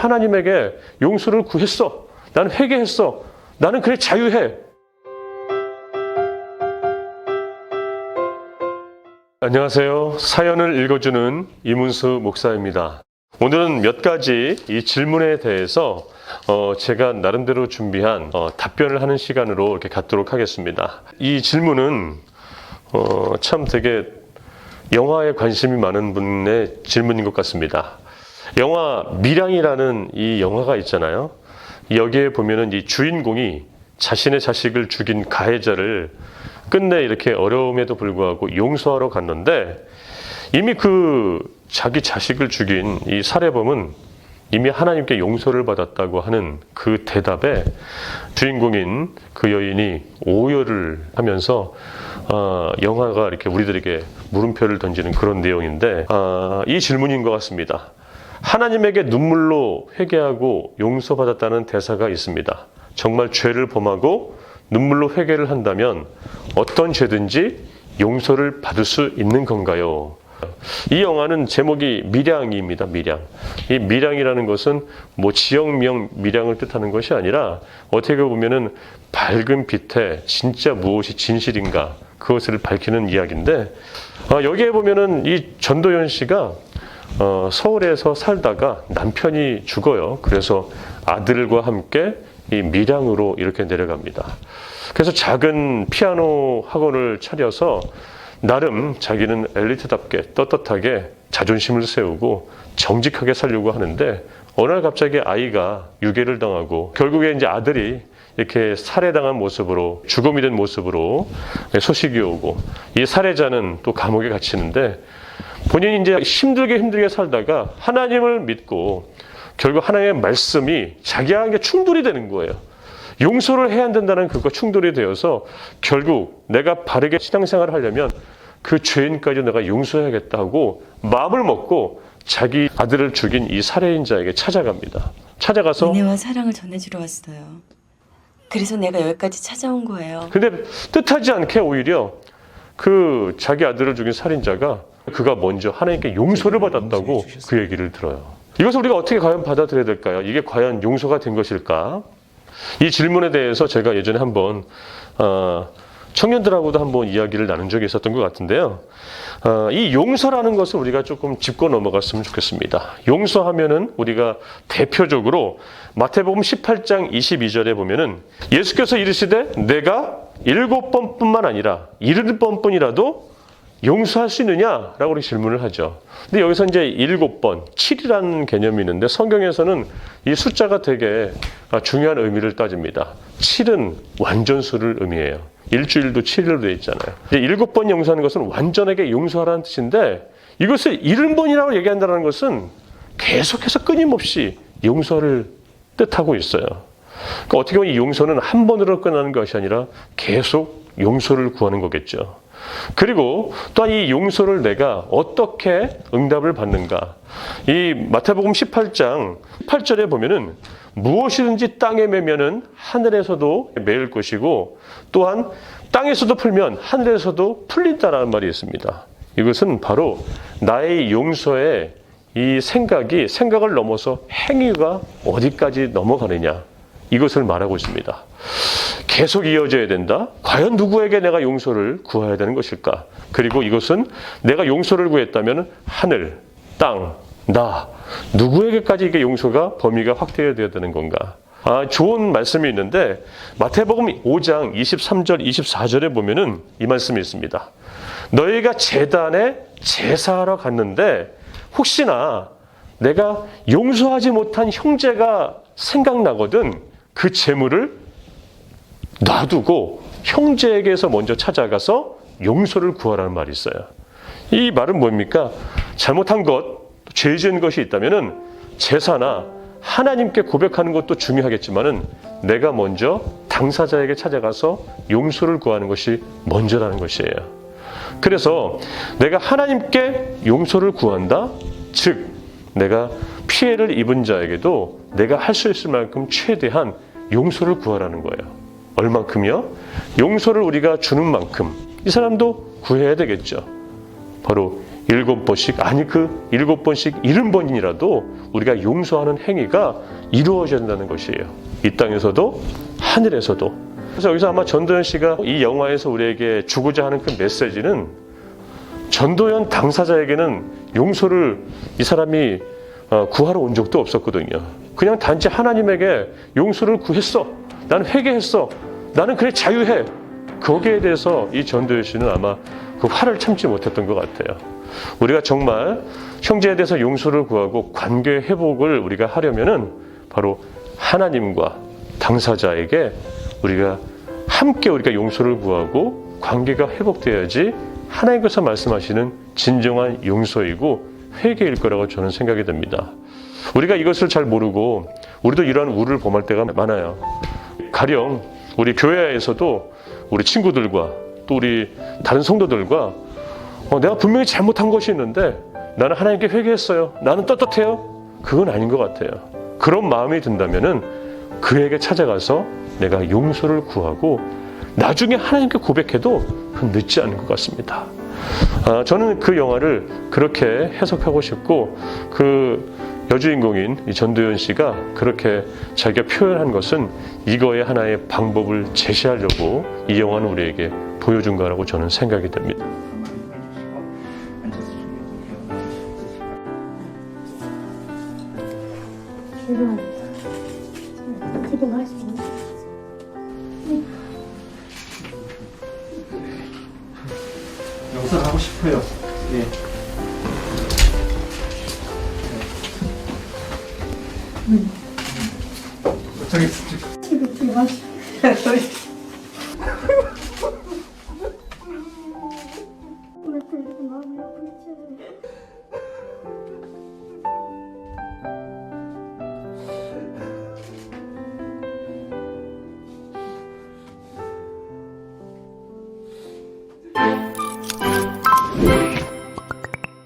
하나님에게 용서를 구했어. 나는 회개했어. 나는 그래 자유해. 안녕하세요. 사연을 읽어주는 이문수 목사입니다. 오늘은 몇 가지 이 질문에 대해서 제가 나름대로 준비한 답변을 하는 시간으로 이렇게 갖도록 하겠습니다. 이 질문은 참 되게 영화에 관심이 많은 분의 질문인 것 같습니다. 영화 밀양이라는 이 영화가 있잖아요. 여기에 보면은 이 주인공이 자신의 자식을 죽인 가해자를 끝내 이렇게 어려움에도 불구하고 용서하러 갔는데, 이미 그 자기 자식을 죽인 이 살해범은 이미 하나님께 용서를 받았다고 하는 그 대답에 주인공인 그 여인이 오열을 하면서 영화가 이렇게 우리들에게 물음표를 던지는 그런 내용인데, 이 질문인 것 같습니다. 하나님에게 눈물로 회개하고 용서받았다는 대사가 있습니다. 정말 죄를 범하고 눈물로 회개를 한다면 어떤 죄든지 용서를 받을 수 있는 건가요? 이 영화는 제목이 밀양입니다. 밀양. 이 밀양이라는 것은 뭐 지역명 밀양을 뜻하는 것이 아니라 어떻게 보면은 밝은 빛에 진짜 무엇이 진실인가 그것을 밝히는 이야기인데, 여기에 보면은 이 전도연 씨가 서울에서 살다가 남편이 죽어요. 그래서 아들과 함께 이 밀양으로 이렇게 내려갑니다. 그래서 작은 피아노 학원을 차려서 나름 자기는 엘리트답게 떳떳하게 자존심을 세우고 정직하게 살려고 하는데, 어느 날 갑자기 아이가 유괴를 당하고 결국에 이제 아들이 이렇게 살해당한 모습으로, 죽음이 된 모습으로 소식이 오고, 이 살해자는 또 감옥에 갇히는데, 본인이 이제 힘들게 살다가 하나님을 믿고 결국 하나님의 말씀이 자기에게 충돌이 되는 거예요. 용서를 해야 된다는 그것과 충돌이 되어서 결국 내가 바르게 신앙생활을 하려면 그 죄인까지 내가 용서해야겠다고 마음을 먹고 자기 아들을 죽인 이 살해인자에게 찾아갑니다. 찾아가서 은혜와 사랑을 전해주러 왔어요. 그래서 내가 여기까지 찾아온 거예요. 근데 뜻하지 않게 오히려 그 자기 아들을 죽인 살인자가 그가 먼저 하나님께 용서를 받았다고 그 얘기를 들어요. 이것을 우리가 어떻게 과연 받아들여야 될까요? 이게 과연 용서가 된 것일까? 이 질문에 대해서 제가 예전에 한번 청년들하고도 한번 이야기를 나눈 적이 있었던 것 같은데요. 이 용서라는 것을 우리가 조금 짚고 넘어갔으면 좋겠습니다. 용서하면은 우리가 대표적으로 마태복음 18장 22절에 보면은 예수께서 이르시되 내가 7번뿐만 아니라 70번뿐이라도 용서할 수 있느냐라고 우리 질문을 하죠. 근데 여기서 이제 7번, 7이라는 개념이 있는데 성경에서는 이 숫자가 되게 중요한 의미를 따집니다. 7은 완전수를 의미해요. 일주일도 7일로 되어 있잖아요. 7번 용서하는 것은 완전하게 용서하라는 뜻인데, 이것을 70번이라고 얘기한다는 것은 계속해서 끊임없이 용서를 뜻하고 있어요. 그러니까 어떻게 보면 이 용서는 한 번으로 끝나는 것이 아니라 계속 용서를 구하는 거겠죠. 그리고 또한 이 용서를 내가 어떻게 응답을 받는가. 이 마태복음 18장 8절에 보면은 무엇이든지 땅에 매면은 하늘에서도 매일 것이고 또한 땅에서도 풀면 하늘에서도 풀린다라는 말이 있습니다. 이것은 바로 나의 용서의 이 생각을 넘어서 행위가 어디까지 넘어가느냐, 이것을 말하고 있습니다. 계속 이어져야 된다. 과연 누구에게 내가 용서를 구해야 되는 것일까? 그리고 이것은 내가 용서를 구했다면 하늘, 땅, 나 누구에게까지 이게 용서가 범위가 확대해야 되는 건가? 좋은 말씀이 있는데 마태복음 5장 23절 24절에 보면은 이 말씀이 있습니다. 너희가 제단에 제사하러 갔는데 혹시나 내가 용서하지 못한 형제가 생각나거든 그 재물을 놔두고 형제에게서 먼저 찾아가서 용서를 구하라는 말이 있어요. 이 말은 뭡니까? 잘못한 것, 죄 지은 것이 있다면은 제사나 하나님께 고백하는 것도 중요하겠지만은 내가 먼저 당사자에게 찾아가서 용서를 구하는 것이 먼저라는 것이에요. 그래서 내가 하나님께 용서를 구한다? 즉 내가 피해를 입은 자에게도 내가 할 수 있을 만큼 최대한 용서를 구하라는 거예요. 얼만큼요? 용서를 우리가 주는 만큼 이 사람도 구해야 되겠죠. 바로 7번씩, 아니 그 7번씩 70번이라도 우리가 용서하는 행위가 이루어져야 된다는 것이에요. 이 땅에서도 하늘에서도. 그래서 여기서 아마 전도연 씨가 이 영화에서 우리에게 주고자 하는 그 메시지는 전도연 당사자에게는 용서를 이 사람이 구하러 온 적도 없었거든요. 그냥 단지 하나님에게 용서를 구했어. 나는 회개했어. 나는 그래 자유해. 거기에 대해서 이 전도연 씨는 아마 그 화를 참지 못했던 것 같아요. 우리가 정말 형제에 대해서 용서를 구하고 관계 회복을 우리가 하려면은 바로 하나님과 당사자에게 우리가 함께 우리가 용서를 구하고 관계가 회복돼야지 하나님께서 말씀하시는 진정한 용서이고 회개일 거라고 저는 생각이 듭니다. 우리가 이것을 잘 모르고 우리도 이러한 우를 범할 때가 많아요. 가령 우리 교회에서도 우리 친구들과 또 우리 다른 성도들과 내가 분명히 잘못한 것이 있는데 나는 하나님께 회개했어요. 나는 떳떳해요. 그건 아닌 것 같아요. 그런 마음이 든다면은 그에게 찾아가서 내가 용서를 구하고 나중에 하나님께 고백해도 그건 늦지 않은 것 같습니다. 저는 그 영화를 그렇게 해석하고 싶고 그 여주인공인 이 전도연 씨가 그렇게 자기가 표현한 것은 이거의 하나의 방법을 제시하려고 이 영화는 우리에게 보여준 거라고 저는 생각이 됩니다. 지금 하시면 용서를 하고 싶어요. 예. 저기 지금 하시면 오늘 또 이렇게 마음이 아프지.